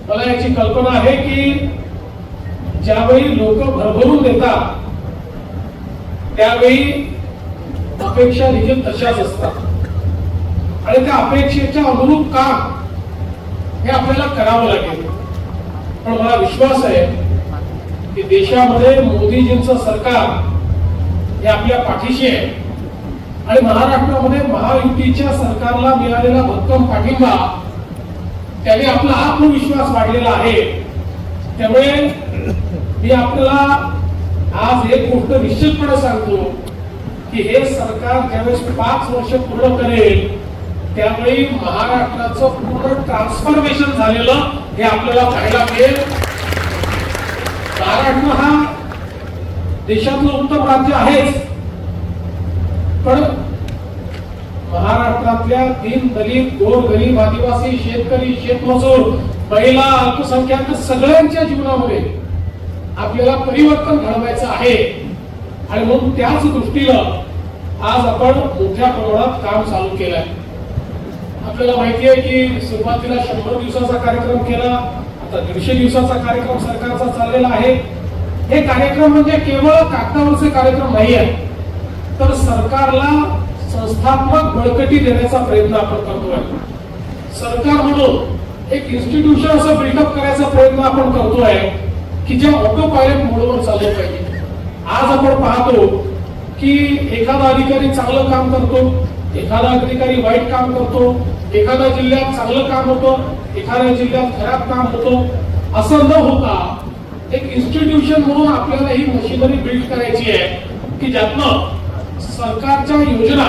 मला याची कल्पना आहे की ज्यावेळी लोक भरभरून देतात त्यावेळी अपेक्षा देखील तशाच असतात आणि त्या अपेक्षेच्या अनुरूप काम हे आपल्याला करावं लागेल. पण मला विश्वास आहे की देशामध्ये मोदीजींचं सरकार हे आपल्या पाठीशी आहे आणि महाराष्ट्रामध्ये महायुतीच्या सरकारला मिळालेला भक्कम पाठिंबा त्याने आपला आत्मविश्वास वाढलेला आहे. त्यामुळे मी आपल्याला आज एक गोष्ट निश्चितपणे सांगतो की हे सरकार ज्यावेळेस 5 वर्ष पूर्ण करेल त्यावेळी महाराष्ट्राचं पूर्ण ट्रान्सफॉर्मेशन झालेलं हे आपल्याला पाहायला मिळेल. महाराष्ट्र हा देशातलं उत्तम राज्य आहेच, पण महाराष्ट्रातल्या दीन दलित गोरगरीब आदिवासी शेतकरी शेतमजूर महिला अल्पसंख्याक सगळ्यांच्या जीवनामध्ये आपल्याला परिवर्तन घडवायचं आहे आणि म्हणून त्याच दृष्टीनं आज आपण मोठ्या प्रमाणात काम चालू केलंय. आपल्याला माहिती आहे की सुरुवातीला 100 दिवसाचा कार्यक्रम केला, आता 150 दिवसाचा कार्यक्रम सरकारचा चाललेला आहे. हे कार्यक्रम म्हणजे केवळ कागदावरचे कार्यक्रम नाही आहे, तर सरकारला संस्थात्मक बळकटी देण्याचा प्रयत्न आपण करतोय. सरकार म्हणून एक इन्स्टिट्यूशन असं बिल्डअप करायचा प्रयत्न आपण करतोय की जे ऑटो पायलट मोडवर चाललं पाहिजे. आज आपण पाहतो की एखादा अधिकारी चांगलं काम करतो, एखादा अधिकारी वाईट काम करतो, एखाद्या जिल्ह्यात चांगलं काम होतं, एखाद्या जिल्ह्यात खराब काम होतं. असं न होता एक इन्स्टिट्यूशन म्हणून आपल्याला ही मशिनरी बिल्ड करायची आहे की ज्यातनं सरकारच्या योजना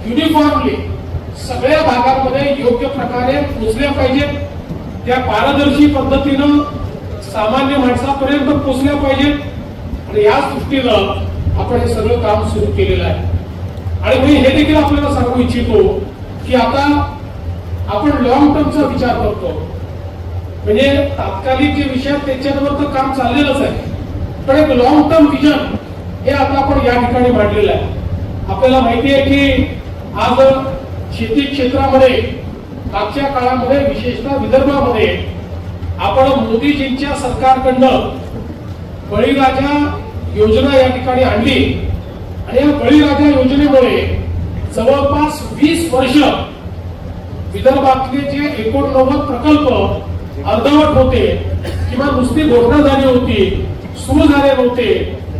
युनिफॉर्मली सगळ्या भागांमध्ये योग्य प्रकारे पोहोचल्या पाहिजेत, त्या पारदर्शी पद्धतीनं सामान्य माणसापर्यंत पोहोचल्या पाहिजेत. आणि याच दृष्टीनं आपण हे सगळं काम सुरू केलेलं आहे. आणि मी हे देखील आपल्याला सांगू इच्छितो की आता आपण लॉंग टर्मचा विचार करतो, म्हणजे तात्कालिक जे विषय त्याच्यावर तर काम चाललेलंच आहे, पण एक लॉंग टर्म विजन हे आता आपण या ठिकाणी मांडलेलं आहे. आपल्याला माहिती आहे की आज शेती क्षेत्रामध्ये मागच्या काळामध्ये विशेषतः विदर्भामध्ये आपण मोदीजींच्या सरकारकडनं बळीराजा योजना या ठिकाणी आणली आणि या बळीराजा योजनेमुळे जवळपास 20 वर्ष विदर्भातले जे 89 प्रकल्प अर्धवट होते किंवा नुसती घोषणा झाली होती, सुरू झाले नव्हते,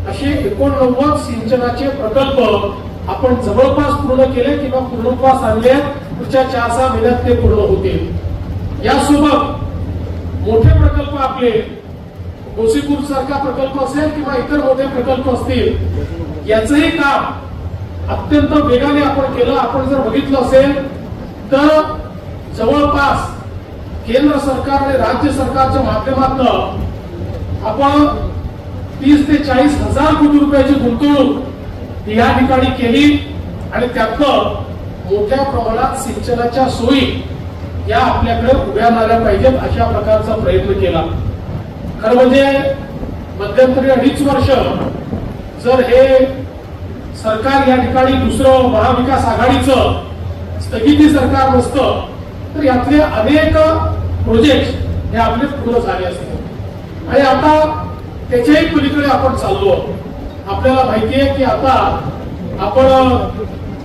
असे 89 सिंचनाचे प्रकल्प आपण जवळपास पूर्ण केले किंवा पूर्णत्वास आणले. पुढच्या 4-6 महिन्यात ते पूर्ण होतील. यासोबत मोठे प्रकल्प आपले गोसीपूर सारखा प्रकल्प असेल किंवा इतर मोठे प्रकल्प असतील, याचंही काम अत्यंत वेगाने आपण केलं. आपण जर बघितलं असेल तर जवळपास केंद्र सरकार आणि राज्य सरकारच्या माध्यमातून आपण 30 ते 40 हजार कोटी रुपयाची गुंतवणूक या ठिकाणी केली आणि त्यातनं मोठ्या प्रमाणात सिंचनाच्या सोयी या आपल्याकडे उभ्या राहिल्या पाहिजेत अशा प्रकारचा प्रयत्न केला. खरं म्हणजे मध्यंतरी 2.5 वर्ष जर हे सरकार या ठिकाणी दुसरं महाविकास आघाडीचं स्थगिती सरकार नसतं तर यातले अनेक प्रोजेक्ट हे आपले पूर्ण झाले असते. आणि आता त्याच्याही पलीकडे आपण चाललो. आपल्याला माहिती आहे की आता आपण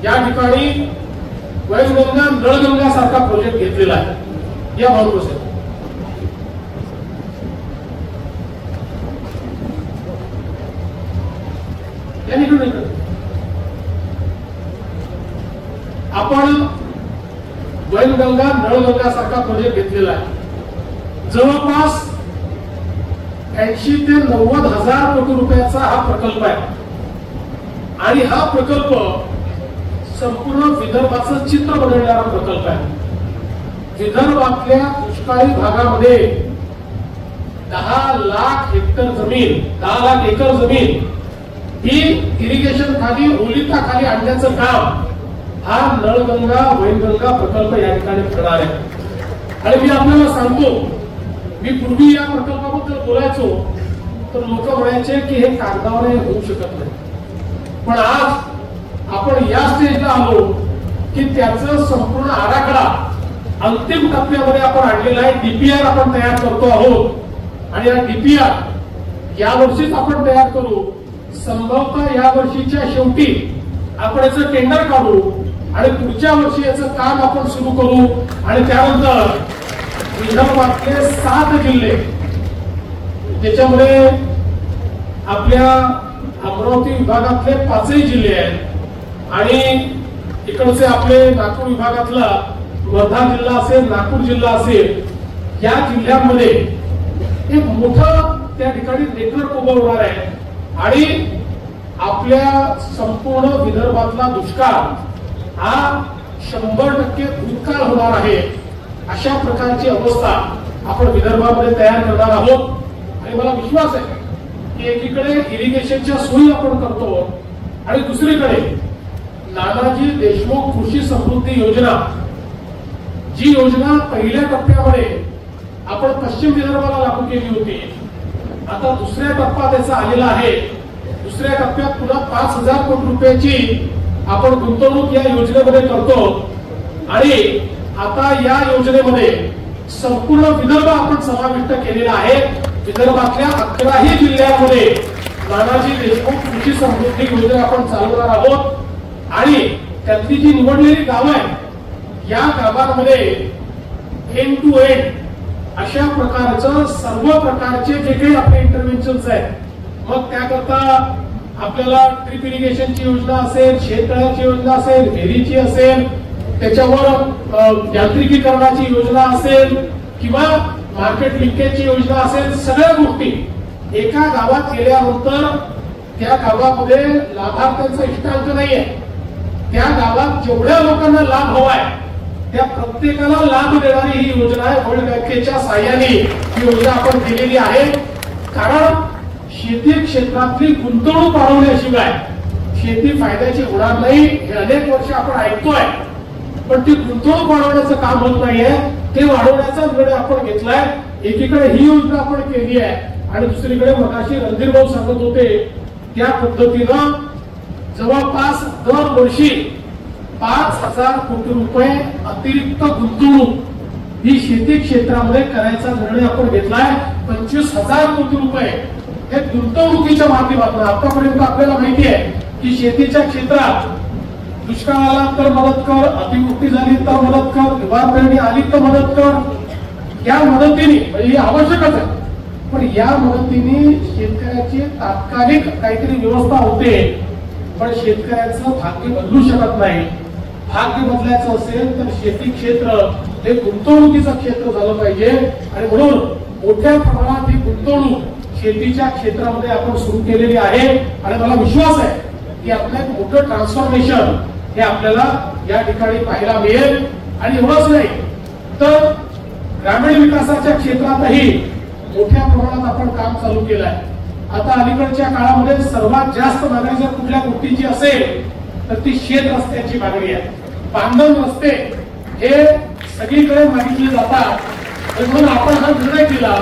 या ठिकाणी वैनगंगा नळगंगा सारखा प्रोजेक्ट घेतलेला आहे. या भाऊ आपण वैनगंगा नळगंगा सारखा प्रोजेक्ट घेतलेला आहे. जवळपास 80 ते 90 हजार कोटी रुपयाचा हा प्रकल्प आहे आणि हा प्रकल्प संपूर्ण विदर्भाचं चित्र बदलणारा प्रकल्प आहे. विदर्भातल्या दुष्काळी भागामध्ये 10 लाख हेक्टर जमीन 10 लाख एकर जमीन ही इरिगेशन खाली ओलिताखाली आणण्याचं काम हा नळगंगा वैनगंगा प्रकल्प या ठिकाणी करणार आहे. आणि मी आपल्याला सांगतो, मी पूर्वी या प्रकल्पाबद्दल बोलायचो तर लोक म्हणायचे की हे कागदावर होऊ शकत नाही, पण आज आपण या स्टेजला आलो की त्याचं संपूर्ण आराखडा अंतिम टप्प्यामध्ये आपण आणलेला आहे. डीपीआर आपण तयार करतो आहोत आणि या डीपीआर या वर्षीच आपण तयार करू. संभवतः या वर्षीच्या शेवटी आपण याचं टेंडर काढू आणि पुढच्या वर्षी याचं काम आपण सुरू करू. आणि त्यानंतर विदर्भातले 7 जिल्हे, त्याच्यामध्ये आपल्या अमरावती विभागातले 5ही जिल्हे आहेत आणि इकडचे आपले नागपूर विभागातला वर्धा जिल्हा असेल, नागपूर जिल्हा असेल, या जिल्ह्यांमध्ये एक मोठं त्या ठिकाणी नेटवर्क उभं होणार आहे आणि आपल्या संपूर्ण विदर्भातला दुष्काळ हा 100% भूतकाळ होणार आहे. अशा प्रकारची अवस्था आपण विदर्भामध्ये तयार करणार आहोत. आणि मला विश्वास आहे की एकीकडे इरिगेशनच्या सोयी आपण करतो आणि दुसरीकडे नानाजी देशमुख कृषी समृद्धी योजना, जी योजना पहिल्या टप्प्यामध्ये आपण पश्चिम विदर्भाला लागू केली होती, आता दुसऱ्या टप्पा त्याचा आलेला आहे. दुसऱ्या टप्प्यात पुन्हा 5,000 कोटी रुपयाची आपण गुंतवणूक या योजनेमध्ये करतो आणि आता या योजनेमध्ये संपूर्ण विदर्भ आपण समाविष्ट केलेला आहे. विदर्भातल्या 11ही जिल्ह्यांमध्ये नानाजी देशमुख कृषी समृद्धी योजना आपण चालवणार आहोत आणि त्यातली जी निवडलेली गावं आहेत या गावांमध्ये एंड टू एंड अशा प्रकारचं सर्व प्रकारचे जे काही आपले इंटरव्हेन्शन्स आहेत, मग त्याकरता आपल्याला ड्रिप इरिगेशनची योजना असेल, शेततळ्याची योजना असेल, विहिरीची असेल, त्याच्यावर यांत्रिकीकरणाची योजना असेल किंवा मार्केट लिंकेजची योजना असेल, सगळ्या गोष्टी एका गावात केल्यानंतर त्या गावामध्ये लाभार्थ्यांचा इष्टांक नाहीये. त्या गावात जेवढ्या लोकांना लाभ हवाय त्या प्रत्येकाला लाभ देणारी ही योजना आहे. वर्ल्ड बँकेच्या साहाय्याने ही योजना आपण केलेली आहे. कारण शेती क्षेत्रातली गुंतवणूक वाढवण्याशिवाय शेती फायद्याची होणार नाही हे अनेक वर्ष आपण ऐकतोय, पण ती गुंतवणूक वाढवण्याचं काम होत नाहीये. ते वाढवण्याचा निर्णय आपण घेतलाय. एकीकडे ही योजना आपण केली आहे आणि दुसरीकडे मगाशी रणधीर भाऊ सांगत होते त्या पद्धतीनं जवळपास दरवर्षी 5,000 कोटी रुपये अतिरिक्त गुंतवणूक ही शेती क्षेत्रामध्ये करायचा निर्णय आपण घेतलाय. 25,000 कोटी रुपये हे गुंतवणुकीच्या माध्यमातून. आतापर्यंत आपल्याला माहिती आहे की शेतीच्या क्षेत्रात दुष्काळ आला तर मदत कर, अतिवृष्टी झाली तर मदत कर, दुबार पेरणी आली तर मदत कर. या मदतीने म्हणजे ही आवश्यकच आहे, पण या मदतीने शेतकऱ्याची तात्कालिक काहीतरी व्यवस्था होते, पण शेतकऱ्याचं भाग्य बदलू शकत नाही. भाग्य बदलायचं असेल तर शेती क्षेत्र हे गुंतवणुकीचं क्षेत्र झालं पाहिजे आणि म्हणून मोठ्या प्रमाणात ही गुंतवणूक शेतीच्या क्षेत्रामध्ये आपण सुरू केलेली आहे आणि मला विश्वास आहे की आपलं एक मोठं ट्रान्सफॉर्मेशन हे आपल्याला या ठिकाणी पाहायला मिळेल. आणि एवढंच नाही तर ग्रामीण विकासाच्या क्षेत्रातही मोठ्या प्रमाणात आपण काम चालू केलं आहे. आता अलीकडच्या काळामध्ये सर्वात जास्त मागणी जर कुठल्या गोष्टीची असेल तर ती शेत रस्त्याची मागणी आहे. बांधण रस्ते हे सगळीकडे मागितले जातात म्हणून आपण हा निर्णय केला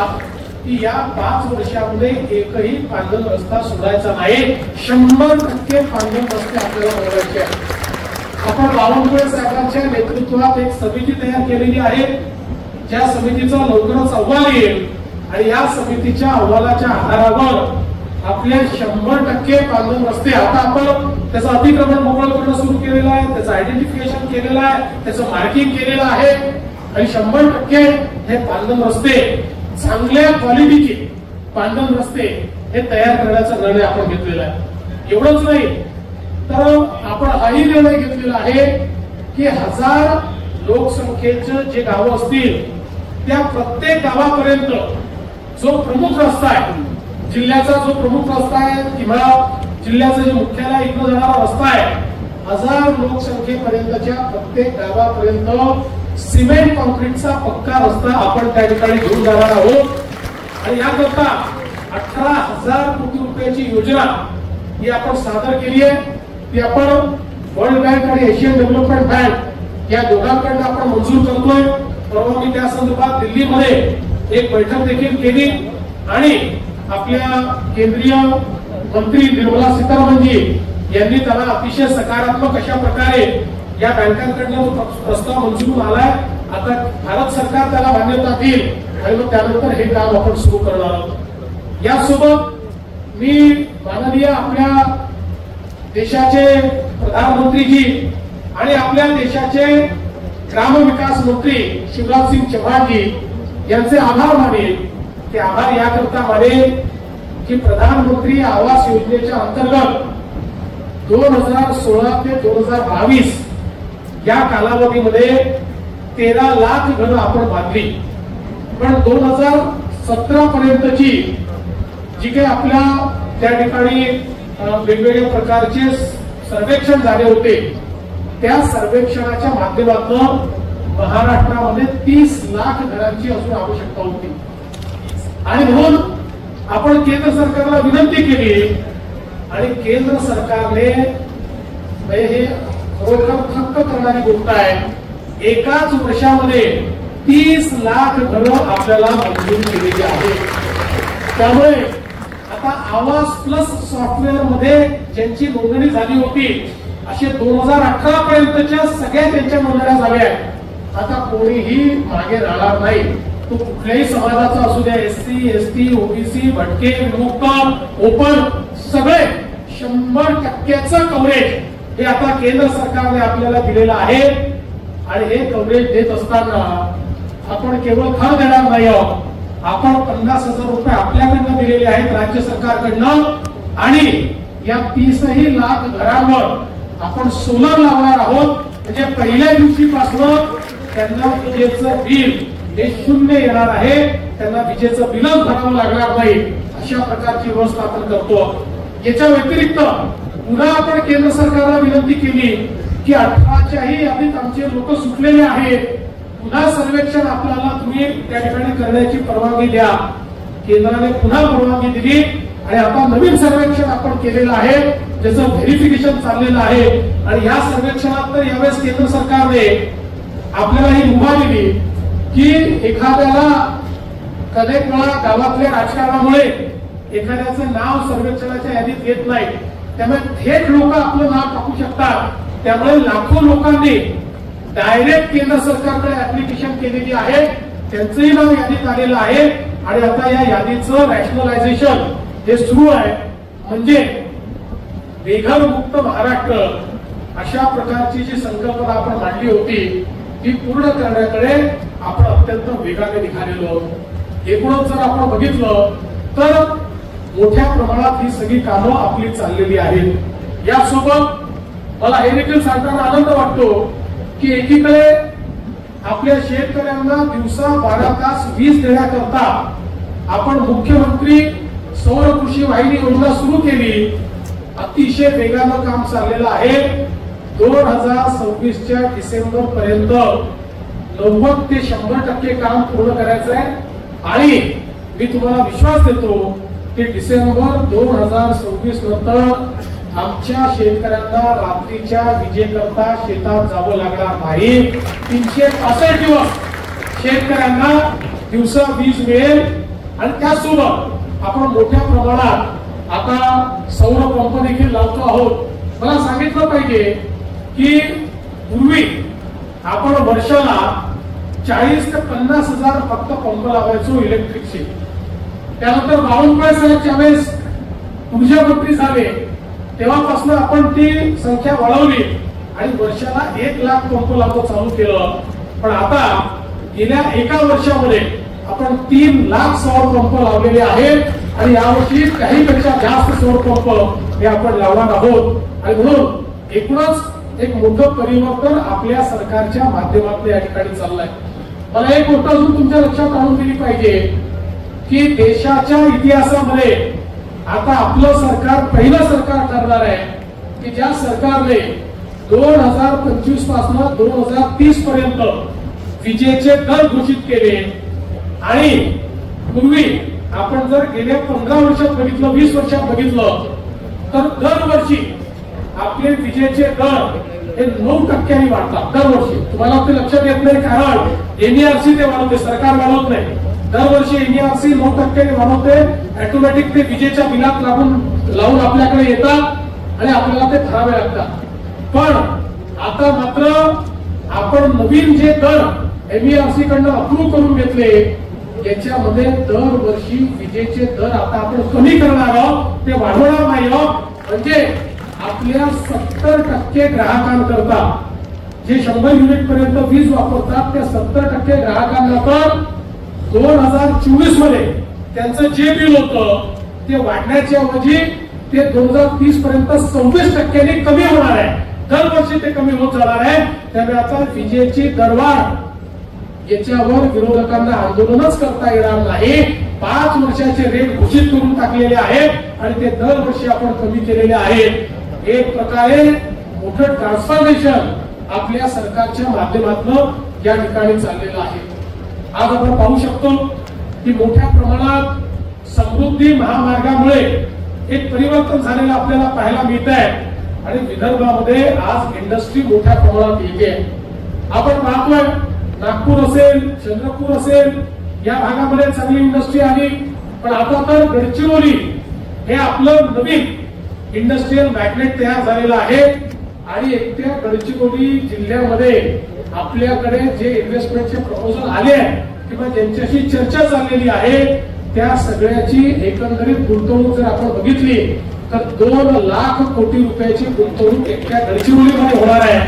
की या 5 वर्षामध्ये एकही बांधण रस्ता सोडायचा नाही. 100% बांधण रस्ते आपल्याला बनवायचे आहेत. आपण बावनकुळे साहेबांच्या नेतृत्वात एक समिती तयार केलेली आहे. ज्या समितीचा लवकरच अहवाल येईल आणि या समितीच्या अहवालाच्या आधारावर आपले 100% बांधण रस्ते आता आपण त्याचं अतिक्रमण मोकळं करणं सुरू केलेलं आहे, त्याचं आयडेंटिफिकेशन केलेलं आहे, त्याचं मार्किंग केलेलं आहे आणि 100% हे बांधण रस्ते चांगल्या क्वालिटीचे बांधण रस्ते हे तयार करण्याचा निर्णय आपण घेतलेला आहे. एवढंच नाही तर आपण हाही निर्णय घेतलेला आहे की 1000 लोकसंख्येचं जे गावं असतील त्या प्रत्येक गावापर्यंत जो प्रमुख रस्ता आहे, जिल्ह्याचा जो प्रमुख रस्ता आहे किंवा जिल्ह्याचं जे मुख्यालय इकडे जाणारा रस्ता आहे, 1000 लोकसंख्येपर्यंतच्या प्रत्येक गावापर्यंत सिमेंट कॉन्क्रीटचा पक्का रस्ता आपण त्या ठिकाणी घेऊन जाणार आहोत. आणि याकरता 18,000 कोटी रुपयाची योजना ही आपण सादर केली आहे. ती आपण वर्ल्ड बँक आणि एशियन डेव्हलपमेंट बँक या दोघांकडून आपण मंजूर करतोय. परवा मी त्या संदर्भात दिल्लीमध्ये एक बैठक देखील केली आणि आपल्या केंद्रीय मंत्री निर्मला सीतारामनजी यांनी त्याला अतिशय सकारात्मक अशा प्रकारे या बँकांकडून प्रस्ताव मंजूर आलाय आता भारत सरकार त्याला मान्यता देईल आणि मग त्यानंतर हे काम आपण सुरू करणार आहोत। यासोबत मी माननीय आपल्या देशाचे प्रधानमंत्रीजी आणि आपल्या देशाचे ग्रामविकास मंत्री शिवराज सिंग चौहानजी यांचे आभार मानेल। ते आभार याकरता मानेल की प्रधानमंत्री आवास योजनेच्या अंतर्गत 2016 ते 2022 या कालावधीमध्ये 13 लाख घरं आपण बांधली, पण 2017 पर्यंतची जी काही आपल्या त्या ठिकाणी वेगवेगळ्या प्रकारचे सर्वेक्षण झाले होते त्या सर्वेक्षणाच्या माध्यमातून महाराष्ट्रामध्ये 30 लाख घरांची अजून आवश्यकता होती आणि म्हणून आपण केंद्र सरकारला विनंती केली आणि केंद्र सरकारने हे खरोखर थक्क करणारी गोष्ट आहे, एकाच वर्षामध्ये 30 लाख घरं आपल्याला मंजूर केलेली आहेत। त्यामुळे आता आवास प्लस सॉफ्टवेअर मध्ये ज्यांची नोंदणी झाली होती असे 2018 पर्यंतच्या सगळ्या त्यांच्या नोंदण्या झाल्या आहेत। आता कोणीही मागे राहणार नाही, तो कुठल्याही समाजाचा असू द्या, एससी एसटी ओबीसी भटके विमुक्त ओपन सगळे 100% कव्हरेज हे आता केंद्र सरकारने आपल्याला दिलेलं आहे। आणि हे कव्हरेज देत असताना आपण केवळ घर देणार नाही आहोत, आपण 50,000 रुपये आपल्याकडनं दिलेले आहेत राज्य सरकारकडनं आणि या 30 लाख घरांवर आपण सोलर लावणार आहोत। म्हणजे पहिल्या दिवशीपासून त्यांना विजेचं बिल हे 0 येणार आहे, त्यांना विजेचं बिलच भरावं लागणार नाही, अशा प्रकारची व्यवस्था आपण करतो। याच्या व्यतिरिक्त पुन्हा आपण केंद्र सरकारला विनंती केली की 18च्याही यादीत आमचे लोक सुटलेले आहेत, पुन्हा सर्वेक्षण आपल्याला तुम्ही त्या ठिकाणी करण्याची परवानगी द्या। केंद्राने पुन्हा परवानगी दिली आणि आता नवीन सर्वेक्षण आपण केलेलं आहे, ज्याचं व्हेरिफिकेशन चाललेलं आहे। आणि या सर्वेक्षणात तर यावेळेस केंद्र सरकारने आपल्याला ही मुभा दिली की एखाद्याला कधी वेळा गावातल्या राजकारणामुळे एखाद्याचं नाव सर्वेक्षणाच्या यादीत येत नाही, त्यामुळे थेट लोक आपलं नाव टाकू शकतात। त्यामुळे लाखो लोकांनी डायरेक्ट केंद्र सरकारकडे ऍप्लिकेशन केलेली आहे, त्यांचंही नाव यादीत आलेलं आहे आणि आता या यादीचं रॅशनलायझेशन हे सुरू आहे। म्हणजे बेघर मुक्त महाराष्ट्र अशा प्रकारची जी संकल्पना आपण मांडली होती ती पूर्ण करण्याकडे आपण अत्यंत वेगाने निघालेलो आहोत। एकूणच जर आपण बघितलं तर मोठ्या प्रमाणात ही सगळी कामं आपली चाललेली आहेत। यासोबत मला हे देखील सांगताना आनंद वाटतो की एकीकडे आपल्या शेतकऱ्यांना दिवसा 12 तास वीज देण्याकरता आपण मुख्यमंत्री सौर कृषी वाहिनी योजना सुरू केली, अतिशय वेगानं काम चाललेलं आहे। 2026च्या डिसेंबर पर्यंत 90 ते 100% काम पूर्ण करायचं आहे आणि मी तुम्हाला विश्वास देतो की डिसेंबर 2026 नंतर आमच्या शेतकऱ्यांना रात्रीच्या विजेकरता शेतात जावं लागणार नाही। 365 दिवस शेतकऱ्यांना दिवसा वीज मिळेल आणि त्यासोबत आपण मोठ्या प्रमाणात आता सौर पंप देखील लावतो आहोत। मला सांगितलं पाहिजे की पूर्वी आपण वर्षाला 40 ते 50 हजार फक्त पंप लावायचो इलेक्ट्रिकचे, त्यानंतर बावनकुळे साहेब ज्यावेळेस ऊर्जा मंत्री झाले तेव्हापासून आपण ती संख्या वाढवली आणि वर्षाला 1 लाख पंप लावणं चालू केलं। पण आता गेल्या एका वर्षामध्ये आपण 3 लाख सौर पंप लावलेले आहेत आणि यावर्षी काहीपेक्षा जास्त सौर पंप हे आपण लावणार आहोत। आणि म्हणून एकूणच एक मोठं परिवर्तन आपल्या सरकारच्या माध्यमातून या ठिकाणी चाललंय। मला एक गोष्ट अजून तुमच्या लक्षात आणून दिली पाहिजे की देशाच्या इतिहासामध्ये आता आपलं सरकार पहिलं सरकार ठरणार आहे की ज्या सरकारने 2025 पासून 2030 पर्यंत विजेचे दर घोषित केले। आणि पूर्वी आपण जर गेल्या 15 वर्षात बघितलं, 20 वर्षात बघितलं तर दरवर्षी आपले विजेचे दर हे 9% वाढतात दरवर्षी। तुम्हाला ते लक्षात येत नाही कारण एनईआरसी ते वाढवते, सरकार वाढवत नाही। दरवर्षी एनईआरसी 9% वाढवते, ऑटोमॅटिक ते विजेच्या बिलात लावून आपल्याकडे येतात आणि आपल्याला ते भरावे लागतात। पण आता मात्र आपण नवीन जे दर MERC कडनं अप्रूव्ह करून घेतले, याच्यामध्ये दरवर्षी विजेचे दर आता आपण कमी करणार आहोत, ते वाढवणार नाही आहोत. म्हणजे आपल्या 70% ग्राहकांकरता जे 100 युनिट पर्यंत वीज वापरतात त्या 70% ग्राहकांना तर 2024 मध्ये त्यांचं जे बिल होतं ते वाढण्याच्या ऐवजी ते 2030 पर्यंत 26% कमी होणार आहे. दरवर्षी ते कमी होत जाणार आहे. त्यामुळे आता विजेची दरवाढ याच्यावर विरोधकांना आंदोलनच करता येणार नाही. 5 वर्षाचे रेट घोषित करून टाकलेले आहेत आणि ते दरवर्षी आपण कमी केलेले आहेत. एक प्रकारे मोठं ट्रान्सफॉर्मेशन आपल्या सरकारच्या माध्यमातून या ठिकाणी चाललेलं आहे. आज आपण पाहू शकतो की मोठ्या प्रमाणात समृद्धी महामार्गामुळे एक परिवर्तन झालेलं आपल्याला पाहायला मिळत आहे आणि विदर्भामध्ये आज इंडस्ट्री मोठ्या प्रमाणात येते. आपण पाहतोय नागपूर असेल, चंद्रपूर असेल, या भागामध्ये चांगली इंडस्ट्री आली. पण आता तर गडचिरोली हे आपलं नवीन इंडस्ट्रियल मॅग्नेट तयार झालेलं आहे आणि एकट्या गडचिरोली जिल्ह्यामध्ये आपल्याकडे जे इन्व्हेस्टमेंटचे प्रपोजल आले आहेत किंवा ज्यांच्याशी चर्चा चाललेली आहे त्या सगळ्याची एकंदरीत गुंतवणूक जर आपण बघितली तर 2 लाख कोटी रुपयाची गुंतवणूक एकट्या गडचिरोलीमध्ये होणार आहे.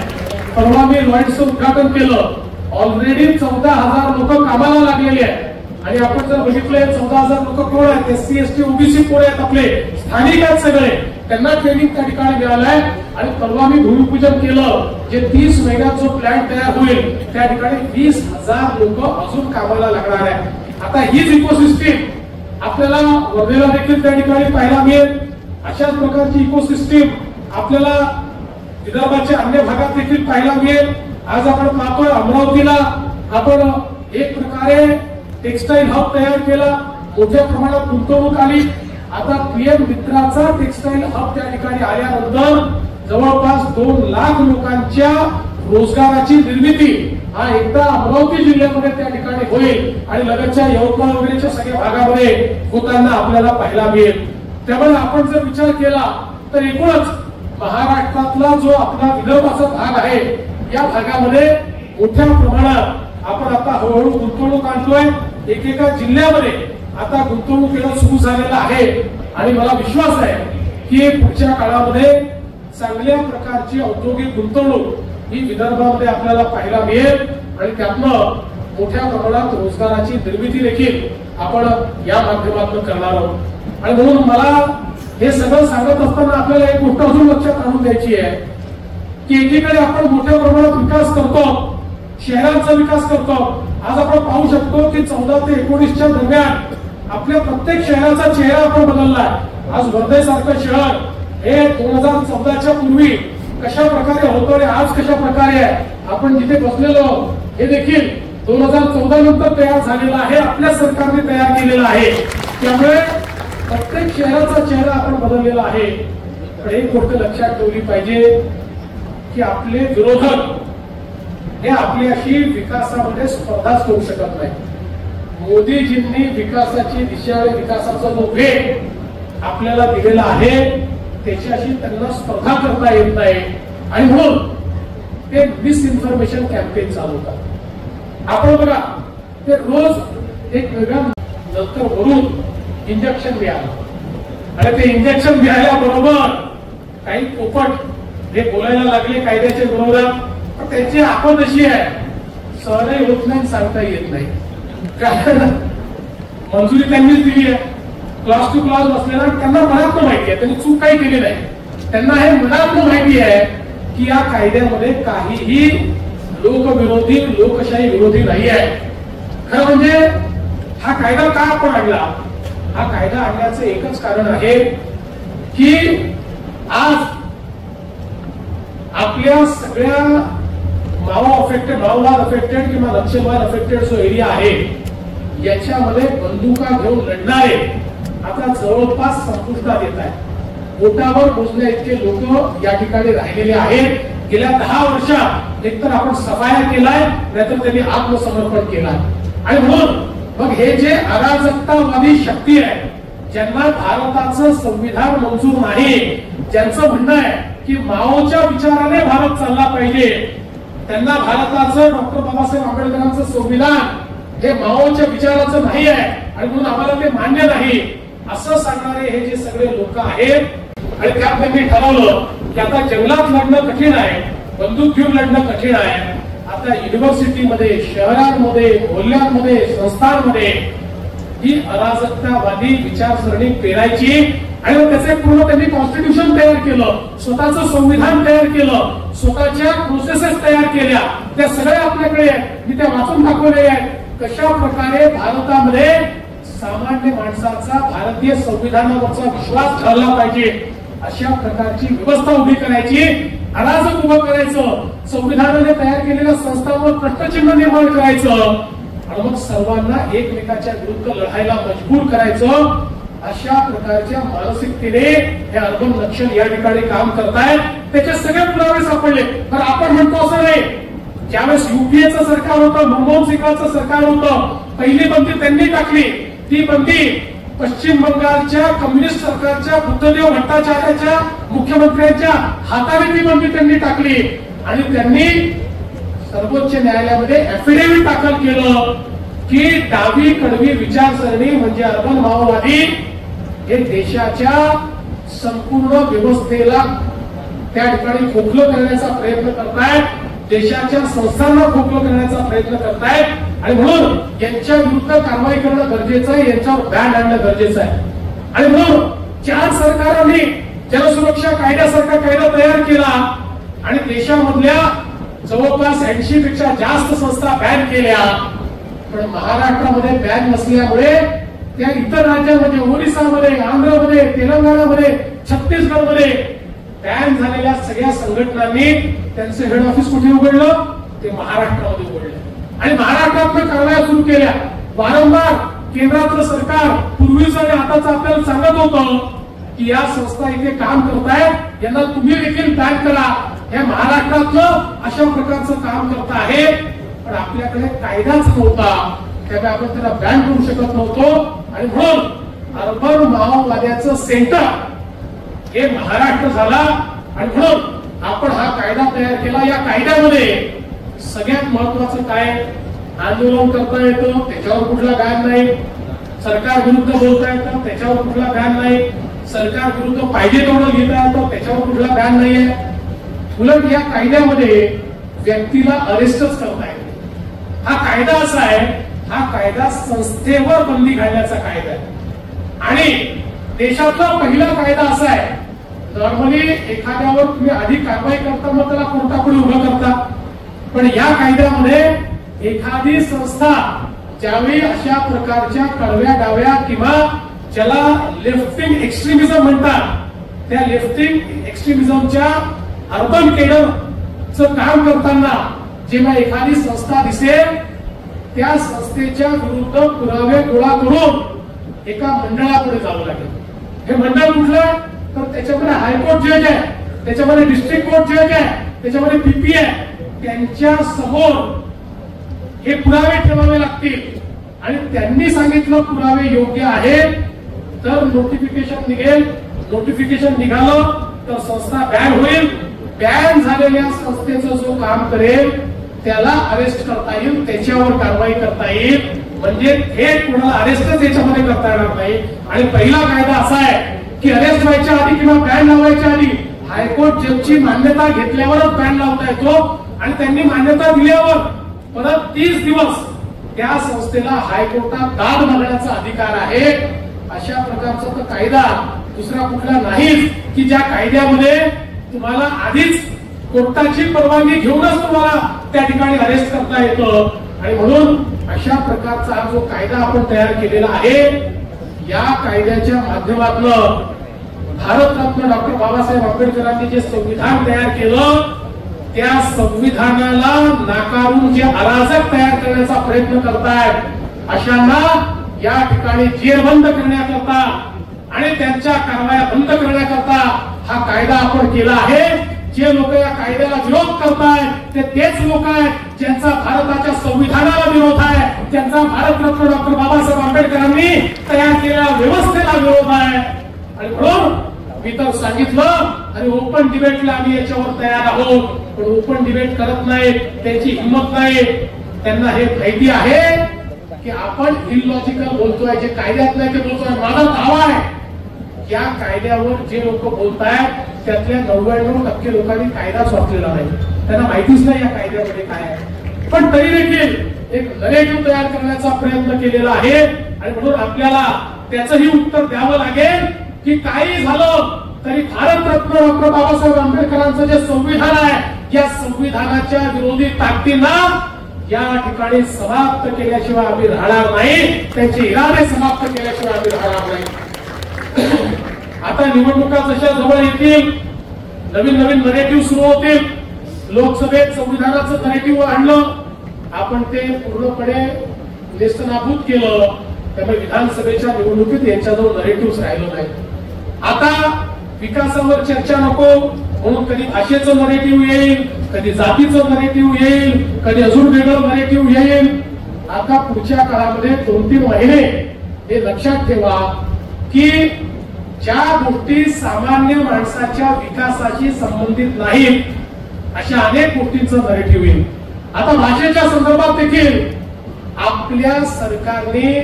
परवा मी लॉईड्सचं उद्घाटन केलं. ऑलरेडी 14,000 लोक कामाला लागलेले आहेत आणि आपण जर बघितलं 14,000 लोक कोण आहेत, SC ST OBC कोण आहेत, आपले स्थानिक आहेत सगळे. त्यांना ट्रेनिंग त्या ठिकाणी मिळालंय आणि परवा मी भूमिपूजन केलं. जे 30 महिन्यात जो प्लॅन तयार होईल त्या ठिकाणी 20,000 लोक अजून कामाला लागणार आहे. आता हीच इकोसिस्टीम आपल्याला वर्धेला देखील त्या ठिकाणी पाहायला मिळेल. अशाच प्रकारची इकोसिस्टीम आपल्याला विदर्भाच्या अन्य भागात देखील पाहायला मिळेल. आज आपण पाहतोय अमरावतीला आपण एक प्रकारे टेक्सटाईल हब तयार केला, मोठ्या प्रमाणात गुंतवणूक आली. आता PM मित्राचा टेक्सटाईल हब त्या ठिकाणी आल्यानंतर जवळपास 2 लाख लोकांच्या रोजगाराची निर्मिती हा एकदा अमरावती जिल्ह्यामध्ये त्या ठिकाणी होईल आणि लगतच्या यवतमाळ वगैरेच्या सगळ्या भागामध्ये होताना आपल्याला पाहायला मिळेल. त्यामुळे आपण जर विचार केला तर एकूणच महाराष्ट्रातला जो आपला विदर्भाचा भाग आहे या भागामध्ये मोठ्या प्रमाणात आपण आता हळूहळू गुंतवणूक आणतोय. एकेका जिल्ह्यामध्ये आता गुंतवणूक येणं सुरू झालेलं आहे आणि मला विश्वास आहे की पुढच्या काळामध्ये चांगल्या प्रकारची औद्योगिक गुंतवणूक ही विदर्भामध्ये आपल्याला पाहायला मिळेल आणि त्यातनं मोठ्या प्रमाणात रोजगाराची निर्मिती देखील आपण या माध्यमातून करणार आहोत. आणि म्हणून मला हे सगळं सांगत असताना आपल्याला एक गोष्ट अजून लक्षात आणून द्यायची आहे की एकीकडे आपण मोठ्या प्रमाणात विकास करतो, शहरांचा विकास करतो. आज आपण पाहू शकतो की 14 ते 19च्या दरम्यान आपल्या प्रत्येक शहराचा चेहरा आपण बदललाय. आज वर्धेसारखं शहर हे 2014च्या पूर्वी कशा प्रकारे होतं आणि आज कशा प्रकारे आहे. आपण जिथे बसलेलो हे देखील 2014 नंतर तयार झालेलं आहे, आपल्या सरकारने तयार केलेलं आहे. त्यामुळे प्रत्येक शहराचा चेहरा आपण बदललेला आहे. पण एक गोष्ट लक्षात ठेवली पाहिजे की आपले विरोधक हे आपल्याशी विकासामध्ये स्पर्धाच करू शकत नाही. मोदीजींनी विकासाची दिशा आणि विकासाचा जो वेग आपल्याला दिलेला आहे त्याच्याशी त्यांना स्पर्धा करता येत नाही आणि म्हणून ते मिसइन्फॉर्मेशन कॅम्पेन चालवतात. आपण बघा ते रोज एक वेगळ्या नंतर वरून इंजेक्शन मिळालं आणि ते इंजेक्शन मिळाल्याबरोबर काही पोपट हे बोलायला लागले कायद्याच्या विरोधात. पण त्यांची आपण अशी आहे सहनही होत नाही, सांगता येत नाही. कारण मंजुरी त्यांनीच दिली आहे, क्लॉज टू क्लॉज बसलेला. त्यांना मनातनं माहिती आहे त्यांनी चूक काही केली नाही. त्यांना हे मनातनं माहिती आहे की या कायद्यामध्ये काहीही लोकविरोधी लोकशाही विरोधी नाही आहे. खरं म्हणजे हा कायदा का आपण आणला? हा कायदा आणण्याचं एकच कारण आहे की आज आपल्या सगळ्या माओवाद अफेक्टेड किंवा नक्षलवाद अफेक्टेड जो एरिया आहे याच्यामध्ये बंदुका घेऊन लढणारे आता जवळपास संपुष्टात येत आहे. बोटावर मोजण्या इतके लोक या ठिकाणी राहिलेले आहेत. गेल्या 10 वर्षात एकतर आपण सफाया केलाय नाहीतर त्यांनी आत्मसमर्पण केलाय. आणि म्हणून मग हे जे अराजकतावादी शक्ती आहे ज्यांना भारताचं संविधान मंजूर नाही, ज्यांचं म्हणणं आहे की माओच्या विचाराने भारत चालला पाहिजे, त्यांना भारताचं डॉक्टर बाबासाहेब आंबेडकरांचं संविधान हे माओच्या विचाराचं नाही आहे आणि म्हणून आम्हाला ते मान्य नाही असं सांगणारे हे जे सगळे लोक आहेत आणि त्यात त्यांनी ठरवलं की आता जंगलात लढणं कठीण आहे, बंदूक घेऊन लढणं कठीण आहे, आता युनिव्हर्सिटीमध्ये, शहरांमध्ये, मोहल्ल्यांमध्ये, संस्थांमध्ये ही अराजकतावादी विचारसरणी पेरायची आणि मग त्याचे पूर्ण त्यांनी कॉन्स्टिट्यूशन तयार केलं, स्वतःचं संविधान तयार केलं, स्वतःच्या प्रोसेसेस तयार केल्या. त्या सगळ्या आपल्याकडे आहेत, मी त्या वाचून दाखवलेल्या आहेत. कशा प्रकारे भारतामध्ये सामान्य माणसाचा भारतीय संविधानावरचा विश्वास ठरला पाहिजे अशा प्रकारची व्यवस्था उभी करायची, अराजक उभं करायचं, संविधानाने तयार केलेल्या संस्थांवर प्रश्नचिन्ह निर्माण करायचं आणि मग सर्वांना एकमेकाच्या विरुद्ध लढायला मजबूर करायचं. अशा प्रकारच्या मानसिकतेने हे अर्बन नक्षल या ठिकाणी काम करतायत. त्याचे सगळे पुरावे सापडले. तर आपण म्हणतो असं नाही, ज्यावेळेस युपीएचं सरकार होतं, मनमोहन सिंगाचं सरकार होतं, पहिली बंदी त्यांनी टाकली. ती बंदी पश्चिम बंगालच्या कम्युनिस्ट सरकारच्या बुद्धदेव भट्टाचार्याच्या मुख्यमंत्र्यांच्या हाताने ती बंदी त्यांनी टाकली आणि त्यांनी सर्वोच्च न्यायालयामध्ये ऍफिडेव्हिट दाखल केलं की डावी कडवी विचारसरणी म्हणजे अर्बन माओवादी हे देशाच्या संपूर्ण व्यवस्थेला त्या ठिकाणी खोखलं करण्याचा प्रयत्न करतायत, देशाच्या संस्थांना खोखलं करण्याचा प्रयत्न करतायत आणि म्हणून यांच्या विरुद्ध कारवाई करणं गरजेचं आहे, यांच्यावर बॅन आणणं गरजेचं आहे. आणि म्हणून 4 सरकारांनी जनसुरक्षा कायद्यासारखा कायदा तयार केला आणि देशामधल्या जवळपास 80 पेक्षा जास्त संस्था बॅन केल्या. पण महाराष्ट्रामध्ये बॅन नसल्यामुळे त्या इतर राज्यांमध्ये, ओरिसामध्ये, आंध्रमध्ये, तेलंगणामध्ये, छत्तीसगडमध्ये बॅन झालेल्या सगळ्या संघटनांनी त्यांचं हेड ऑफिस कुठे उघडलं, ते महाराष्ट्रामध्ये उघडलं आणि महाराष्ट्रात कारवाया सुरू केल्या. वारंवार केंद्रातलं सरकार पूर्वीचं आणि आताचं आपल्याला सांगत होतं की या संस्था इथे काम करतायत, यांना तुम्ही देखील बॅन करा. हे महाराष्ट्रातलं अशा प्रकारचं काम करत आहे. पण आपल्याकडे कायदाच नव्हता, त्यामुळे आपण त्याला बॅन करू शकत नव्हतो आणि म्हणून अर्बन माओवाद्याचं सेंटर हे महाराष्ट्र झाला आणि म्हणून आपण हा कायदा तयार केला. या कायद्यामध्ये सगळ्यात महत्वाचं काय, आंदोलन करता येतं, त्याच्यावर कुठला बॅन नाही, सरकार विरुद्ध बोलता येतं, त्याच्यावर कुठला बॅन नाही, सरकार विरुद्ध पाहिजे तेवढं लिहिता येतं, त्याच्यावर कुठला बॅन नाहीये. उलट या कायद्यामध्ये व्यक्तीला अरेस्टच करता येते. हा कायदा असा आहे, हा कायदा संस्थेवर बंदी घालण्याचा कायदा आहे आणि देशातला पहिला कायदा असा आहे, नॉर्मली एखाद्यावर तुम्ही आधी कारवाई करता मग त्याला कोर्टापुढे उभं करता, पण या कायद्यामध्ये एखादी संस्था ज्यावेळी अशा प्रकारच्या कडव्या डाव्या किंवा ज्याला लेफ्ट विंग एक्स्ट्रीमिझम म्हणतात, त्या लेफ्ट विंग एक्स्ट्रीमिझमच्या अर्बन केडरचं काम करताना जेव्हा एखादी संस्था दिसेल त्या संस्थेच्या विरुद्ध पुरावे गोळा करून एका मंडळापुढे जावं लागेल. हे मंडळ कुठलं, तर त्याच्यामध्ये हायकोर्ट जज आहे, त्याच्यामध्ये डिस्ट्रिक्ट कोर्ट जज आहे, त्याच्यामध्ये पीपी आहे. त्यांच्या समोर हे पुरावे ठेवावे लागतील आणि त्यांनी सांगितलं पुरावे योग्य आहेत तर नोटिफिकेशन निघेल. नोटिफिकेशन निघालं तर संस्था बॅन होईल. बॅन झालेल्या संस्थेचं जो काम करेल त्याला अरेस्ट करता येईल, त्याच्यावर कारवाई करता येईल. म्हणजे थेट कोणाला अरेस्टच याच्यामध्ये करता येणार नाही. आणि पहिला कायदा असा आहे की अरेस्ट व्हायच्या आधी किंवा बॅन लावायच्या आधी हायकोर्ट जजची मान्यता घेतल्यावरच बॅन लावता येतो आणि त्यांनी मान्यता दिल्यावर परत 30 दिवस त्या संस्थेला हायकोर्टात दाद मागण्याचा अधिकार आहे. अशा प्रकारचा तो कायदा दुसरा कुठला नाही की ज्या कायद्यामध्ये तुम्हाला आधीच कोर्टाची परवानगी घेऊनच तुम्हाला त्या ठिकाणी अरेस्ट करता येतं. आणि म्हणून अशा प्रकारचा हा जो कायदा आपण तयार केलेला आहे, या कायद्याच्या माध्यमातून भारतरत्न डॉक्टर बाबासाहेब आंबेडकरांनी जे संविधान तयार केलं त्या संविधानाला नाकारून जे अराजक तयार करण्याचा प्रयत्न करतायत अशांना या ठिकाणी जेरबंद करण्याकरता आणि त्यांच्या कारवाया बंद करण्याकरता हा कायदा आपण केला आहे. जे लोक या कायद्याला विरोध करतायत ते तेच लोक आहेत ज्यांचा भारताच्या संविधानाला विरोध आहे, ज्यांचा भारतरत्न डॉक्टर बाबासाहेब आंबेडकरांनी तयार केलेल्या व्यवस्थेला विरोध आहे. आणि म्हणून मी तर सांगितलं आणि ओपन डिबेटला आम्ही याच्यावर तयार आहोत. पण ओपन डिबेट करत नाहीत, त्यांची हिंमत नाही. त्यांना हे माहिती आहे की आपण इलॉजिकल बोलतोय, जे कायद्यात नाही ते बोलतोय. माझा दावा आहे या कायद्यावर जे लोक बोलतायत त्यातल्या 99% लोकांनी कायदाच वाचलेला नाही, त्यांना माहितीच नाही या कायद्यामध्ये काय आहे. पण तरी देखील एक नरेटिव्ह तयार करण्याचा प्रयत्न केलेला आहे आणि म्हणून आपल्याला त्याचंही उत्तर द्यावं लागेल की काही झालं तरी भारतरत्न डॉक्टर बाबासाहेब आंबेडकरांचं जे संविधान आहे या संविधानाच्या विरोधी ताकदींना या ठिकाणी समाप्त केल्याशिवाय आम्ही राहणार नाही, त्यांचे इरादे समाप्त केल्याशिवाय आम्ही राहणार नाही. आता निवडणुका जशा जवळ येतील नवीन नवीन नरेटिव्ह सुरू होतील. लोकसभेत संविधानाचं नरेटिव्ह आणलं, आपण ते पूर्णपणे नेस्तनाबूत केलं, त्यामुळे विधानसभेच्या निवडणुकीत यांच्याजवळ नरेटिव्ह राहिलं नाही. आता विकासावर चर्चा नको म्हणून कधी भाषेचं नरेटिव्ह येईल, कधी जातीचं नरेटिव्ह येईल, कधी अजून वेगळं नरेटिव्ह येईल. आता पुढच्या काळामध्ये 2-3 महिने हे लक्षात ठेवा की ज्या गोष्टी सामान्य माणसाच्या विकासाशी संबंधित नाहीत अशा अनेक गोष्टींचं नरेटिव्ह येईल. आता भाषेच्या संदर्भात देखील आपल्या सरकारने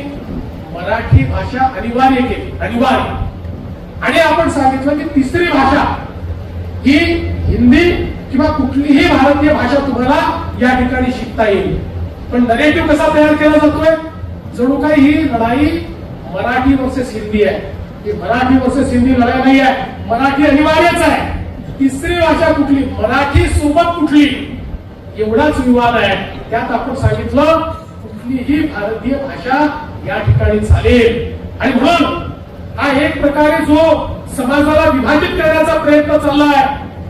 मराठी भाषा अनिवार्य केली, अनिवार्य. आणि आपण सांगितलं की तिसरी भाषा ही हिंदी किंवा कुठलीही भारतीय भाषा तुम्हाला या ठिकाणी शिकता येईल. पण नरेटिव्ह कसा तयार केला जातोय, जणू काही ही लढाई मराठी वर्सेस हिंदी आहे. ही मराठी वर्सेस हिंदी लढाई नाही आहे, मराठी अनिवार्यच आहे. तिसरी भाषा कुठली, मराठी सोबत कुठली, एवढाच विवाद आहे. त्यात आपण सांगितलं कुठलीही भारतीय भाषा या ठिकाणी चालेल. आणि म्हणून हा एक प्रकारे जो समाजाला विभाजित करण्याचा प्रयत्न चाललाय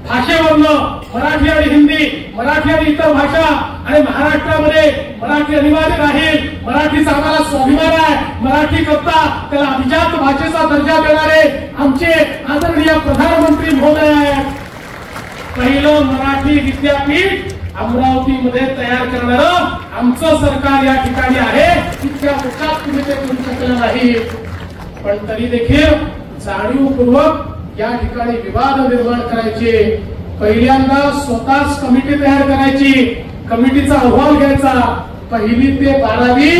भाषेवरनं, मराठी आणि हिंदी, मराठी आणि इतर भाषा, आणि महाराष्ट्रामध्ये मराठी अनिवार्य राहील, मराठीचा आम्हाला स्वाभिमान आहे, मराठी करता त्याला अभिजात भाषेचा दर्जा देणारे आमचे आदरणीय प्रधानमंत्री महोदय आहेत. पहिलं मराठी विद्यापीठ अमरावतीमध्ये तयार करणारं आमचं सरकार या ठिकाणी आहे. इतक्या वर्षात तुम्ही ते करू शकलं नाही. पण तरी देखील जाणीवपूर्वक या ठिकाणी विवाद निर्माण करायचे, पहिल्यांदा स्वतःच कमिटी तयार करायची, कमिटीचा अहवाल घ्यायचा, 1ली ते 12वी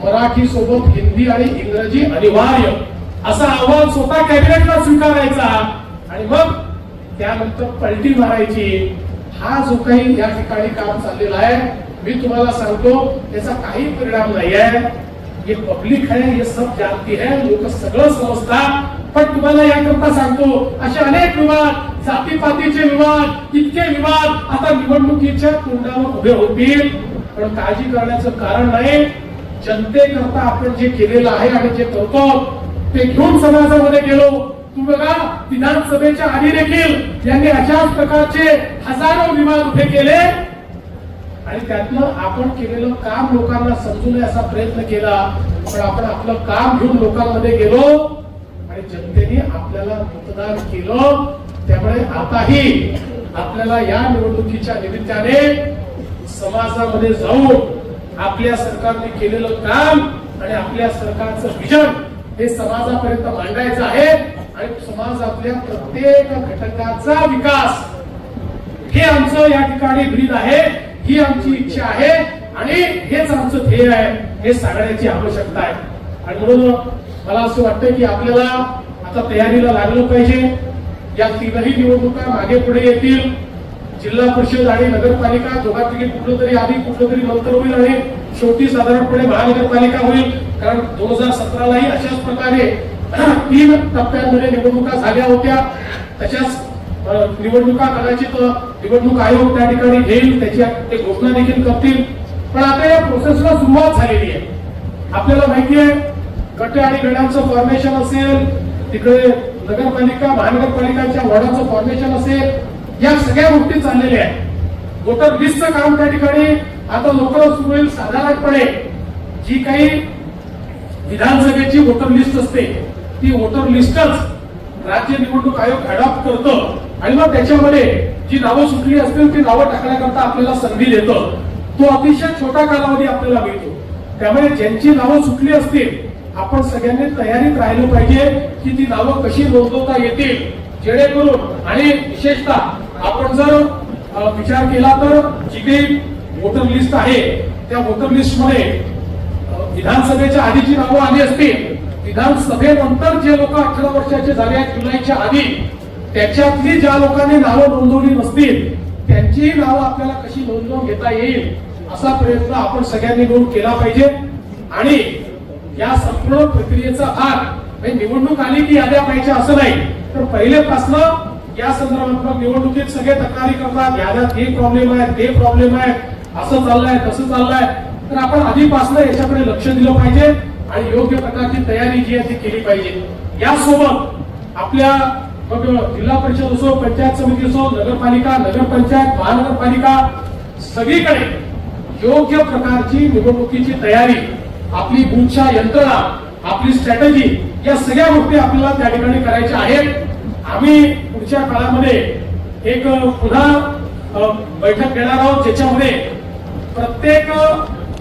मराठी सोबत हिंदी आणि इंग्रजी अनिवार्य असा अहवाल स्वतः कॅबिनेटला स्वीकारायचा आणि मग त्यानंतर पलटी मारायची. हा जो काही या ठिकाणी काम चाललेला आहे मी तुम्हाला सांगतो त्याचा काही परिणाम नाही आहे. ये पब्लिक है, ये सब जानती है, लोक सगळं समजतात. पण तुम्हाला याकरता सांगतो असे अनेक विवाद, जातीपातीचे विवाद, इतके विवाद आता निवडणुकीच्या तोंडावर उभे होतील. पण काळजी करण्याचं कारण नाही. जनतेकरता आपण जे केलेलं आहे आणि जे करतो ते घेऊन समाजामध्ये गेलो. तुम्ही बघा विधानसभेच्या आधी देखील यांनी अशाच प्रकारचे हजारो विवाद उभे केले आणि त्यातनं आपण केलेलं काम लोकांना समजू नये असा प्रयत्न केला. पण आपण आपलं काम घेऊन लोकांमध्ये गेलो आणि जनतेने आपल्याला मतदान केलं. त्यामुळे आताही आपल्याला या निवडणुकीच्या निमित्ताने समाजामध्ये जाऊन आपल्या सरकारने केलेलं काम आणि आपल्या सरकारचं विजन हे समाजापर्यंत मांडायचं आहे आणि समाजातल्या प्रत्येक घटकाचा विकास हे आमचं या ठिकाणी ब्रीद आहे, ही आमची इच्छा आहे आणि हेच आमचं ध्येय आहे हे सांगण्याची आवश्यकता आहे. आणि म्हणून मला असं वाटतं की आपल्याला आता तयारीला लागलं पाहिजे. या 3ही निवडणुका मागे पुढे येतील. जिल्हा परिषद आणि नगरपालिका दोघांपैकी कुठलं तरी आधी कुठलं तरी नंतर होईल आणि शेवटी साधारणपणे महानगरपालिका होईल. कारण 2017लाही अशाच प्रकारे 3 टप्प्यांमध्ये निवडणुका झाल्या होत्या. तशाच निवडणुका कदाचित निवडणूक आयोग त्या ठिकाणी घेईल, त्याची ते घोषणा देखील करतील. पण आता या प्रोसेसला सुरुवात झालेली आहे. आपल्याला माहिती आहे गट आणि गणांचं फॉर्मेशन असेल, तिकडे नगरपालिका महानगरपालिकांच्या वॉर्डाचं फॉर्मेशन असेल, या सगळ्या गोष्टी चाललेल्या आहेत. वोटर लिस्टचं काम त्या ठिकाणी आता लवकरच सुरू होईल. साधारणपणे जी काही विधानसभेची वोटर लिस्ट असते ती वोटर लिस्टच राज्य निवडणूक आयोग अडॉप्ट करतं आणि मग त्याच्यामध्ये जी नावं सुटली असतील ती नावं टाकण्याकरता आपल्याला संधी देतं. तो अतिशय छोटा कालावधी आपल्याला मिळतो. त्यामुळे ज्यांची नावं सुटली असतील आपण सगळ्यांनी तयारीत राहिलं पाहिजे की ती नावं कशी नोंदवता येतील, जेणेकरून आणि विशेषतः आपण जर विचार केला तर जी काही वोटर लिस्ट आहे त्या वोटर लिस्ट मध्ये विधानसभेच्या आधीची नावं आली असतील, विधानसभेनंतर जे लोक 18 वर्षाचे झाले आहेत जुलैच्या आधी त्याच्यातली ज्या लोकांनी नावं नोंदवली नसतील त्यांचीही नावं आपल्याला कशी नोंदवून घेता येईल असा प्रयत्न आपण सगळ्यांनी मिळून केला पाहिजे. आणि या संपूर्ण प्रक्रियेचा भाग निवडणूक आली की याद्या पाहिजे असं नाही, तर पहिलेपासनं या संदर्भात निवडणुकीत सगळे तक्रारी करतात, याद्यात हे प्रॉब्लेम आहे ते प्रॉब्लेम आहे, असं चाललंय तसं चाललंय. तर आपण आधीपासून याच्याकडे लक्ष दिलं पाहिजे आणि योग्य प्रकारची तयारी जी आहे ती केली पाहिजे. यासोबत आपल्या मग जिल्हा परिषद असो, पंचायत समिती असो, नगरपालिका, नगरपंचायत, महानगरपालिका सगळीकडे योग्य प्रकारची निवडणुकीची तयारी, आपली बूथच्या यंत्रणा, आपली स्ट्रॅटेजी या सगळ्या गोष्टी आपल्याला त्या ठिकाणी करायच्या आहेत. आम्ही पुढच्या काळामध्ये एक पुन्हा बैठक घेणार आहोत ज्याच्यामध्ये प्रत्येक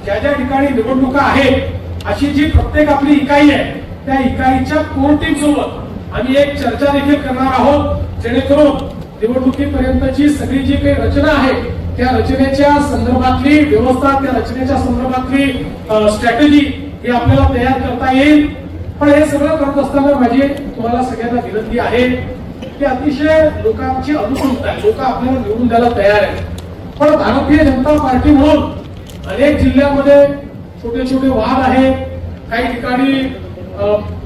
ज्या ज्या ठिकाणी निवडणुका आहेत अशी जी प्रत्येक आपली इकाई आहे त्या इकाईच्या कोर टीम सोबत आम्ही एक चर्चा देखील करणार आहोत, जेणेकरून निवडणुकीपर्यंतची सगळी जी काही रचना आहे त्या रचनेच्या संदर्भातली व्यवस्था, त्या रचनेच्या संदर्भातली स्ट्रॅटेजी ही आपल्याला तयार करता येईल. पण हे सगळं करत असताना माझी तुम्हाला सगळ्यांना विनंती आहे की अतिशय लोकांची अनुकूलता आहे, लोक आपल्याला निवडून द्यायला तयार आहेत. पण भारतीय जनता पार्टी म्हणून अनेक जिल्ह्यांमध्ये छोटे छोटे वाद आहेत, काही ठिकाणी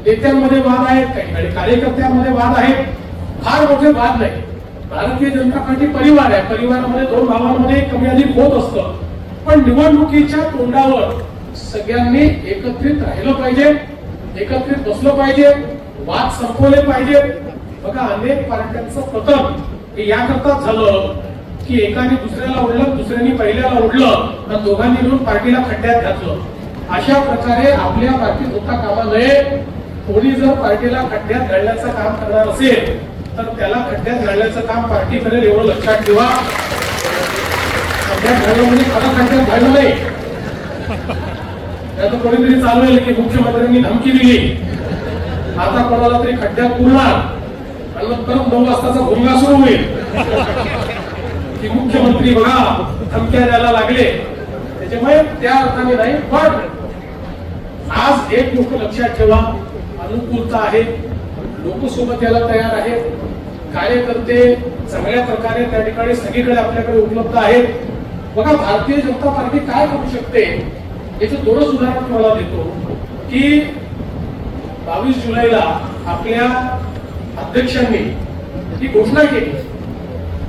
नेत्यांमध्ये वाद आहेत, काही ठिकाणी कार्यकर्त्यांमध्ये वाद आहेत. फार मोठे वाद नाही. भारतीय जनता पार्टी परिवार आहे, परिवारामध्ये दोन भावांमध्ये कमी अधिक होत असतं. पण निवडणुकीच्या तोंडावर सगळ्यांनी एकत्रित राहिलं पाहिजे, एकत्रित बसलं पाहिजे, वाद संपवले पाहिजे. बघा अनेक पार्ट्यांचं पतन हे याकरता झालं की एकाने दुसऱ्याला ओढलं, दुसऱ्याने पहिल्याला ओढलं आणि दोघांनी मिळून पार्टीला खड्ड्यात घातलं. अशा प्रकारे आपल्या पार्टीत होता कामा नये. कोणी जर पार्टीला खड्ड्यात घालण्याचं काम करणार असेल तर त्याला खड्ड्यात घालण्याचं काम पार्टी करेल एवढं लक्षात ठेवा. खड्ड्यात घालणं म्हणजे खरं खड्ड्यात घालणं नाही. त्याचं कोणीतरी चालवेल की मुख्यमंत्र्यांनी धमकी दिली, आता कोणाला तरी खड्ड्यात पुरणार आणि परत 9 वाजताचा भोंगा सुरू होईल की मुख्यमंत्री बघा धमक्या द्यायला लागले. त्याच्यामुळे त्या अर्थाने नाही. पण आज एक गोष्ट लक्षात ठेवा, अनुकूलता आहे, लोक सोबत यायला तयार आहेत, कार्यकर्ते चांगल्या प्रकारे त्या ठिकाणी सगळीकडे आपल्याकडे उपलब्ध आहेत. बघा भारतीय जनता पार्टी काय करू शकते याचं दोनच उदाहरण तुम्हाला देतो की 22 जुलैला आपल्या अध्यक्षांनी ही घोषणा केली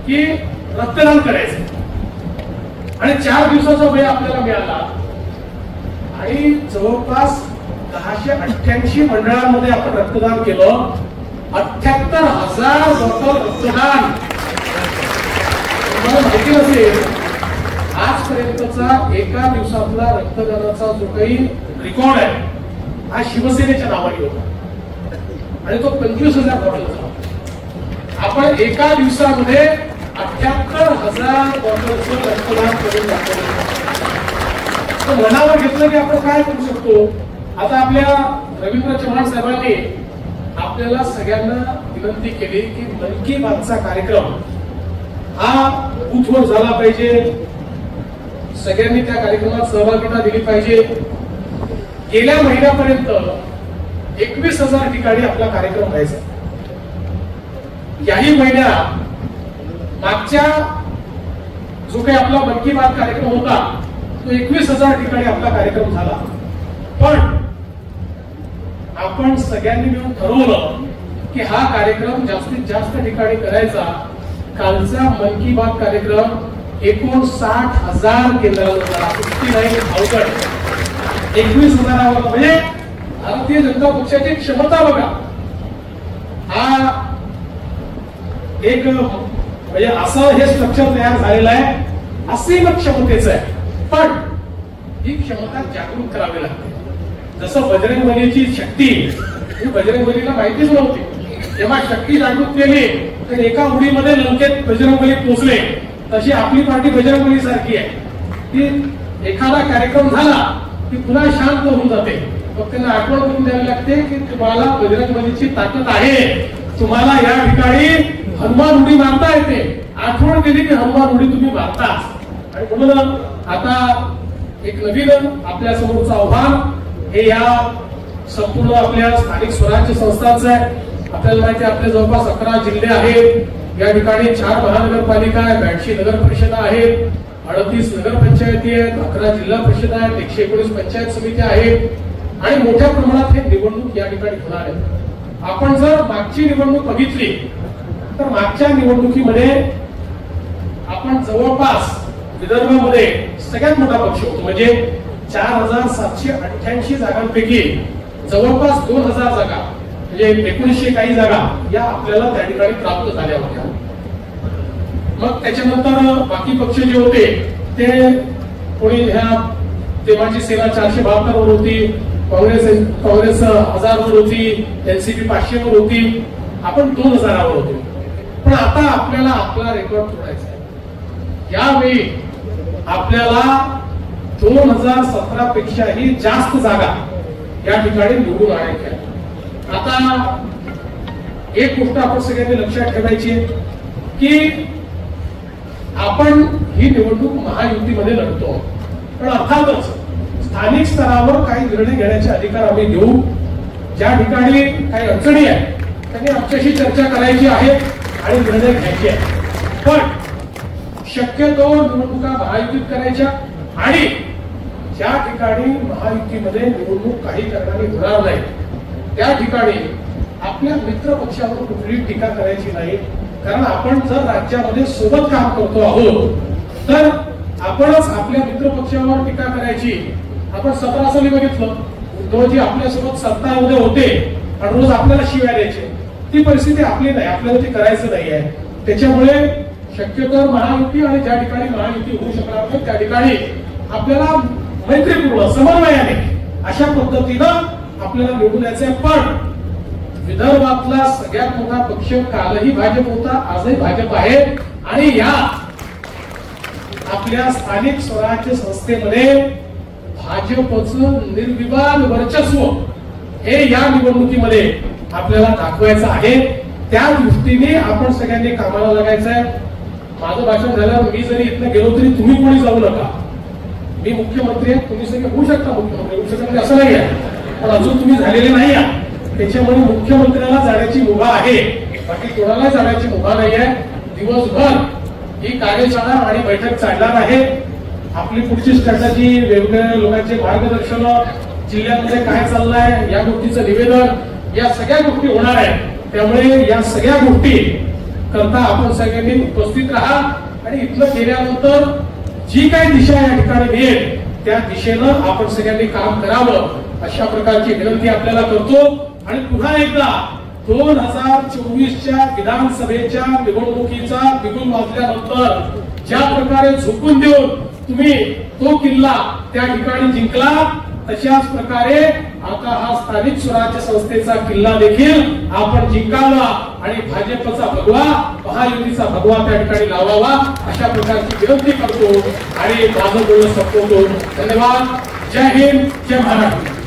की रक्तदान करायचं आणि 4 दिवसाचा वेळ आपल्याला मिळाला आणि जवळपास 1088 मंडळांमध्ये आपण रक्तदान केलं. 78,000 बॉटल रक्तदान. तुम्हाला माहिती नसेल आजपर्यंतचा एका दिवसातला रक्तदानाचा जो काही रेकॉर्ड आहे हा शिवसेनेच्या नावाने होता आणि तो 25,000 बॉटलचा. आपण एका दिवसामध्ये 78,000 बॉटलचं रक्तदान करून दाखवलं. मनावर घेतलं की आपण काय करू शकतो. आता आपल्या रवींद्र चव्हाण साहेबांनी आपल्याला सगळ्यांना विनंती केली की मन की बातचा कार्यक्रम हा बूथवर झाला पाहिजे, सगळ्यांनी त्या कार्यक्रमात सहभागिता दिली पाहिजे. गेल्या महिन्यापर्यंत 21,000 ठिकाणी आपला कार्यक्रम व्हायचा. याही महिन्यात मागच्या जो काही आपला मन की बात कार्यक्रम होता तो 21,000 ठिकाणी आपला कार्यक्रम झाला. पण आपण सगळ्यांनी मिळून ठरवलं की हा कार्यक्रम जास्तीत जास्त ठिकाणी करायचा. कालचा मन की बात कार्यक्रम 59,000 केंद्रावर झाला. 59,000 21,000 म्हणजे भारतीय जनता पक्षाची क्षमता बघा. हा एक म्हणजे असं हे स्ट्रक्चर तयार झालेलं आहे, असीम क्षमतेचं आहे. पण ही क्षमता जागृत करावी लागते. जसं बजरंगबलीची शक्ती ही बजरंगबलीला माहितीच नव्हती, जेव्हा शक्ती जागृत केली तर एका उडीमध्ये लंकेत बजरंगबली पोहोचले. तशी आपली पार्टी बजरंगबली सारखी आहे. ती एखादा कार्यक्रम झाला की पुन्हा शांत होऊन जाते. फक्त त्यांना आठवण करून द्यावी लागते की तुम्हाला बजरंगबलीची ताकद आहे, तुम्हाला या ठिकाणी हनुमान उडी मारता येते आठवण केली की हनुमान उडी तुम्ही मारताच. आणि म्हणून आता एक नवीन आपल्या समोरचं आव्हान हे या संपूर्ण आपल्या स्थानिक स्वराज्य संस्थांचं आहे. आपल्याला माहिती आहे आपले जवळपास 11 जिल्हे आहेत. या ठिकाणी 4 महानगरपालिका आहेत, 82 नगर परिषदा आहेत, 38 नगरपंचायती आहेत, 11 जिल्हा परिषद आहेत, 119 पंचायत समित्या आहेत आणि मोठ्या प्रमाणात हे निवडणूक या ठिकाणी होणार आहे. आपण जर मागची निवडणूक बघितली तर मागच्या निवडणुकीमध्ये आपण जवळपास विदर्भामध्ये सगळ्यात मोठा पक्ष होतो, म्हणजे 4788 जागांपैकी जवळपास 2000 जागा म्हणजे 1900 काही जागा या आपल्याला त्या ठिकाणी प्राप्त झाल्या होत्या. मग त्याच्यानंतर बाकी पक्ष जे होते ते कोणी ह्या तेव्हाची सेना 472 वर होती, काँग्रेस 1000 वर होती, एनसीपी 500 वर होती, आपण 2000 वर होतो. पण आता आपल्याला आपला रेकॉर्ड तोडायचा आहे. यावेळी आपल्याला 2017 पेक्षाही जास्त जागा या ठिकाणी निवडून आणायच्या. आता एक गोष्ट आपण सगळ्यांनी लक्षात ठेवायची आहे की आपण ही निवडणूक महायुतीमध्ये लढतो, पण अर्थातच स्थानिक स्तरावर काही निर्णय घेण्याचे अधिकार आम्ही देऊ. ज्या ठिकाणी काही अडचणी आहेत त्यांनी आमच्याशी चर्चा करायची आहे आणि निर्णय घ्यायचे आहे. पण शक्यतो निवडणुका महायुतीत करायच्या आणि ज्या ठिकाणी महायुतीमध्ये निवडणूक काही कारणाने होणार नाही त्या ठिकाणी आपल्या मित्र पक्षावर कुठलीही टीका करायची नाही. कारण आपण जर राज्यामध्ये सोबत काम करतो आहोत तर आपणच आपल्या मित्र पक्षावर टीका करायची. आपण 17 साली बघितलं, उद्धवजी आपल्यासोबत सत्तामध्ये होते आणि रोज आपल्याला शिव्या द्यायचे. ती परिस्थिती आपली नाही, आपल्याला ते करायचं नाही आहे. त्याच्यामुळे शक्यतो महायुती आणि ज्या ठिकाणी महायुती होऊ शकणार नाही त्या ठिकाणी आपल्याला मैत्रीपूर्ण समन्वयाने अशा पद्धतीनं आपल्याला निवडून यायचंय. पण विदर्भातला सगळ्यात मोठा पक्ष कालही भाजप होता, आजही भाजप आहे आणि या आपल्या स्थानिक स्वराज्य संस्थेमध्ये भाजपचं निर्विवाद वर्चस्व हे या निवडणुकीमध्ये आपल्याला दाखवायचं आहे. त्या दृष्टीने आपण सगळ्यांनी कामाला लागायचं आहे. माझं भाषण झाल्यावर मी जरी इथनं गेलो तरी तुम्ही कोणी जाऊ नका. मी मुख्यमंत्री आहे, तुम्ही सगळे होऊ शकता मुख्यमंत्री, होऊ शकता असं नाही आहे, पण अजून तुम्ही झालेले नाही आहात. त्याच्यामुळे मुख्यमंत्र्याला जाण्याची मुभा आहे, बाकी कोणाला जाण्याची मुभा नाही आहे. दिवसभर ही कार्यशाळा आणि बैठक चालणार आहे. आपली पुढची स्ट्रॅटजी, वेगवेगळ्या लोकांचे मार्गदर्शन, जिल्ह्यामध्ये काय चाललंय या गोष्टीचं निवेदन, या सगळ्या गोष्टी होणार आहेत. त्यामुळे या सगळ्या गोष्टी करता आपण सगळ्यांनी उपस्थित राहा आणि इथलं गेल्यानंतर जी काही दिशा या ठिकाणी मिळेल त्या दिशेनं आपण सगळ्यांनी काम करावं अशा प्रकारची विनंती आपल्याला करतो. आणि पुन्हा एकदा 2024च्या विधानसभेच्या निवडणुकीचा बिगुल वाजल्यानंतर ज्या प्रकारे झोकून देऊन तुम्ही तो किल्ला त्या ठिकाणी जिंकला तशाच प्रकारे आता हा स्थानिक स्वराज्य संस्थेचा किल्ला देखील आपण जिंकावा आणि भाजपचा भगवा, महायुतीचा भगवा त्या ठिकाणी लावावा अशा प्रकारची विनंती करतो आणि माझं बोलणं संपवतो. धन्यवाद. जय हिंद, जय महाराष्ट्र.